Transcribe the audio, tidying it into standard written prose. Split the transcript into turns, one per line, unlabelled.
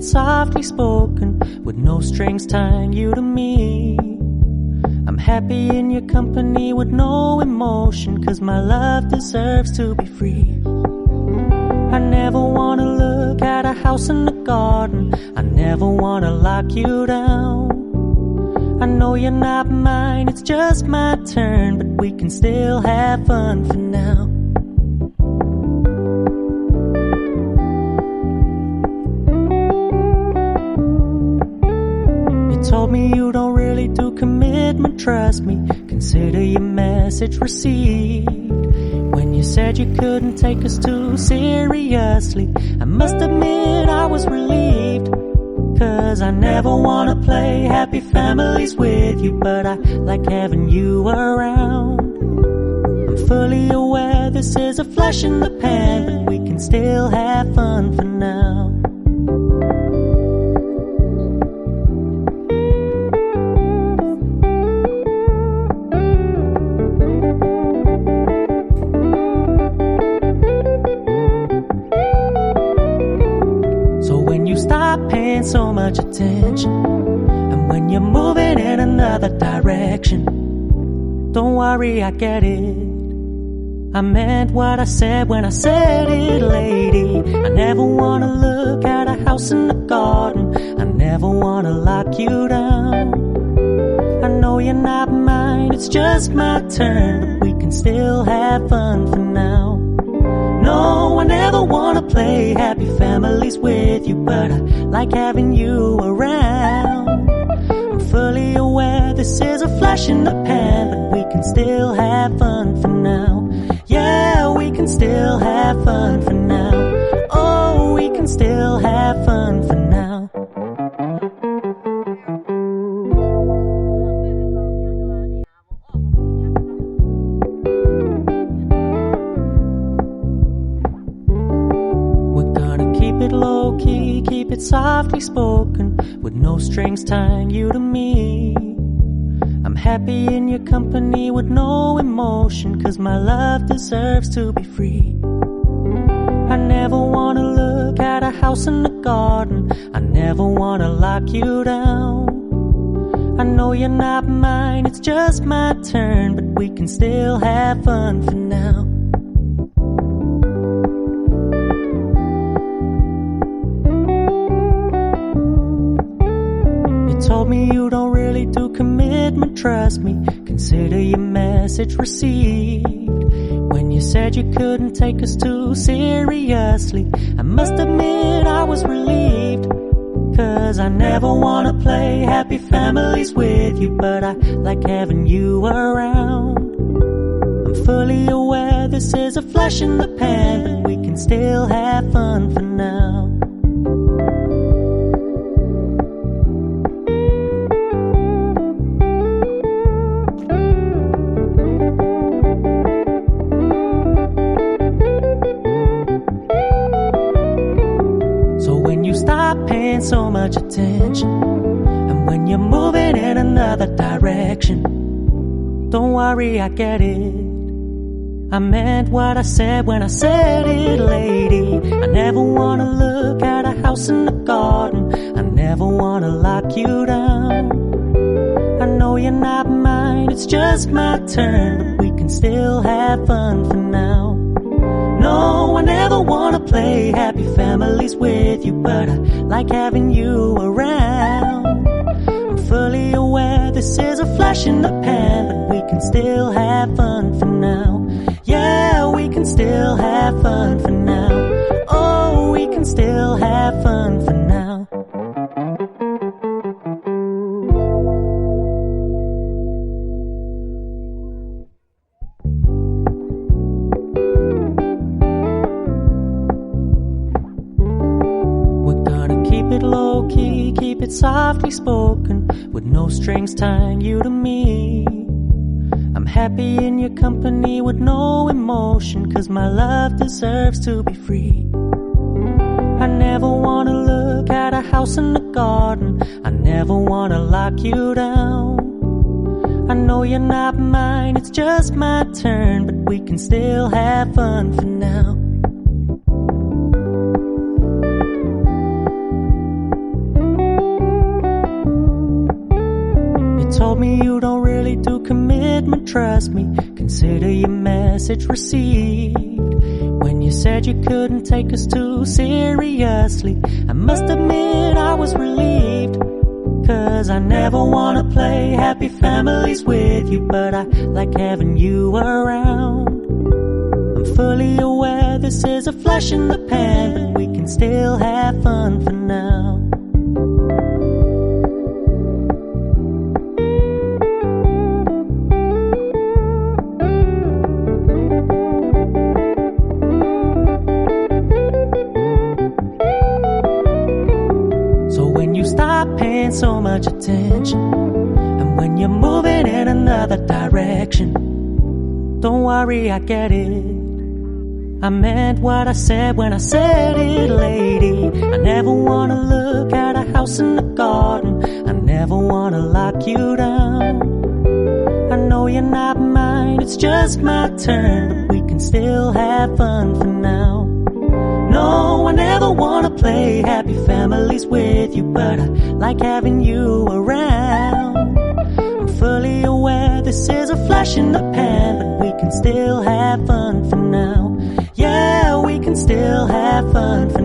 softly spoken, with no strings tying you to me. I'm happy in your company with no emotion, 'cause my love deserves to be free. I never wanna look at a house in the garden, I never wanna lock you down. I know you're not mine, it's just my turn, but we can still have fun for now. You told me you don't really do commitment, trust me, consider your message received. When you said you couldn't take us too seriously, I must admit I was relieved. 'Cause I never wanna play happy families with you, but I like having you around. I'm fully aware this is a flash in the pan, but we can still have fun for now. Stop paying so much attention, and when you're moving in another direction, don't worry, I get it. I meant what I said when I said it, lady. I never wanna look at a house in the garden, I never wanna lock you down. I know you're not mine, it's just my turn, but we can still have fun for now. No, I never wanna play happy families with you, but I like having you around. I'm fully aware this is a flash in the pan, but we can still have fun for now. Yeah, we can still have fun for now. Oh, we can still have fun for now. Low-key, keep it softly spoken, with no strings tying you to me. I'm happy in your company with no emotion, 'cause my love deserves to be free. I never wanna look at a house in the garden, I never wanna lock you down. I know you're not mine, it's just my turn, but we can still have fun for now. Told me you don't really do commitment, trust me, consider your message received. When you said you couldn't take us too seriously, I must admit I was relieved. 'Cause I never wanna play happy families with you, but I like having you around. I'm fully aware this is a flash in the pan, but we can still have fun for now. Stop paying so much attention, and when you're moving in another direction, don't worry, I get it. I meant what I said when I said it, lady. I never wanna look at a house in the garden, I never wanna lock you down. I know you're not mine, it's just my turn, but we can still have fun for now. No, I never wanna play happy families with you, but I like having you around. I'm fully aware this is a flash in the pan, but we can still have fun for now. Yeah, we can still have fun for now. Oh, we can still have fun for now. Low-key, keep it softly spoken, with no strings tying you to me. I'm happy in your company with no emotion, 'cause my love deserves to be free. I never wanna look at a house in the garden, I never wanna lock you down. I know you're not mine, it's just my turn, but we can still have fun for now. told me you don't really do commitment, trust me, consider your message received. When you said you couldn't take us too seriously, I must admit I was relieved. Cause I never wanna play happy families with you, but I like having you around. I'm fully aware this is a flash in the pan, but we can still have fun for now. Stop paying so much attention, and when you're moving in another direction, don't worry, I get it. I meant what I said when I said it, lady. I never wanna look at a house in the garden, I never wanna lock you down. I know you're not mine, it's just my turn, but we can still have fun for now. No, I never wanna play happy families with you, but I like having you around. I'm fully aware this is a flash in the pan, but we can still have fun for now. Yeah, we can still have fun for